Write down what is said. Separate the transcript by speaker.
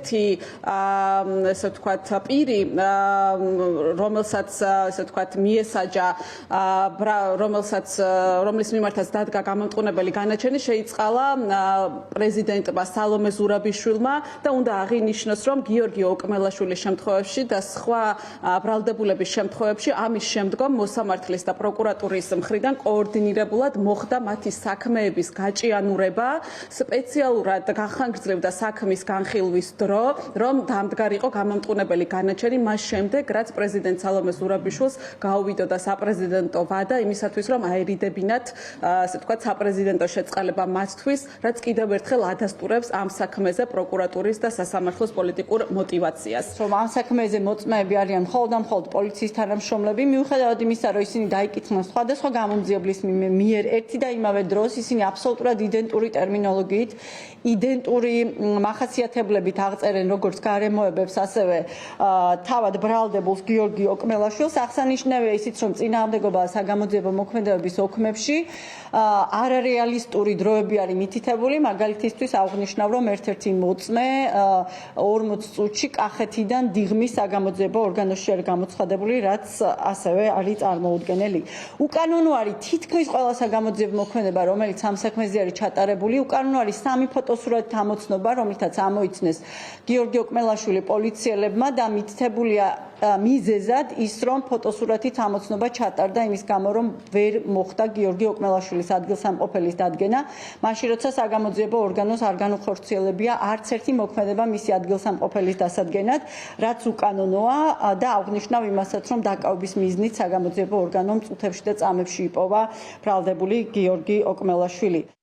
Speaker 1: ერთ-ერთი ესე ვთქვათ პირი, რომელსაც ესე ვთქვათ მიესაჯა, რომლის მიმართაც დადგა გამომტყუნებელი განაჩენი, შეიწყალა პრეზიდენტმა სალომე ზურაბიშვილმა და უნდა აღინიშნოს, რომ გიორგი ოკმელაშვილის შემთხვევაში და სხვა ბრალდებულების შემთხვევებში ამის შემდგომ მოსამართლის და პროკურატურის მხრიდან კოორდინირებულად მოხდა მათი საქმეების გაჭიანურება, სპეციალურად გახანგრძლივდა საქმის განხილვის დრო, რომ დამდგარიყო გამომტყუნებელი განაჩენი მას შემდეგ, რაც პრეზიდენტ სალომე ზურაბიშვილს გაუვიდოდა საპრეზიდენტო ვადა იმისათვის, რომ აერიდებინათ, ასე ვთქვათ, საპრეზიდენტო შეწყალება მათთვის, რაც კიდევ ერთხელ ადასტურებს ამ საქმეზე პროკურატურის და სასამართლოს პოლიტიკურ мотивაციას.
Speaker 2: Რომ ამ საქმეზე მოწმეები არიან მხოლოდ და მხოლოდ პოლიციის თანამშრომლები, მიუხედავად იმისა, რომ ისინი დაიკითხნენ სხვადასხვა გამომძიებლის მიერ ერთი და იმავე დროს ისინი აბსოლუტურად იდენტური ტერმინოლოგიით, იდენტური მახასიათებლებით აღწერენ როგორც გარემოებებს, ასევე თავად ბრალდებულს გიორგი ოკმელაშვილს. აღსანიშნავია ისიც, რომ წინააღმდეგობა საგამოძიებო მოქმედებების ოქმებში არარეალისტური დროები არის მითითებული. მაგალითისთვის აღნიშნავ, რომ ერთ-ერთი მოწმე 40 წუთში კახეთიდან დიღმის საგამოძიებო ორგანოში არის გამოცხადებული, რაც ასევე არის წარმოუდგენელი. უკანონო არის თითქმის ყველა საგამოძიებო მოქმედება, რომელიც ამ საქმეზე არის ჩატარებული. უკანონო არის 3 ფოტოსურათით ამოცნობა, რომლითაც ამოიცნეს გიორგი ოკმელაშვილი პოლიციელებმა და მითითებულია მიზეზად ის, რომ ფოტოსურათით ამოცნობა ჩატარდა იმის გამო, რომ ვერ მოხდა გიორგი ოკმელაშვილის ადგილსამყოფელის დადგენა, მაშინ როცა საგამოძიებო ორგანოს არ განუხორციელებია არც ერთი მოქმედება მისი ადგილსამყოფელის დასადგენად, რაც უკანონოა და აღნიშნავ იმასაც, რომ დაკავების მიზნით საგამოძიებო ორგანომ წუთებში და წამებში იპოვა ბრალდებული გიორგი ოკმელაშვილი.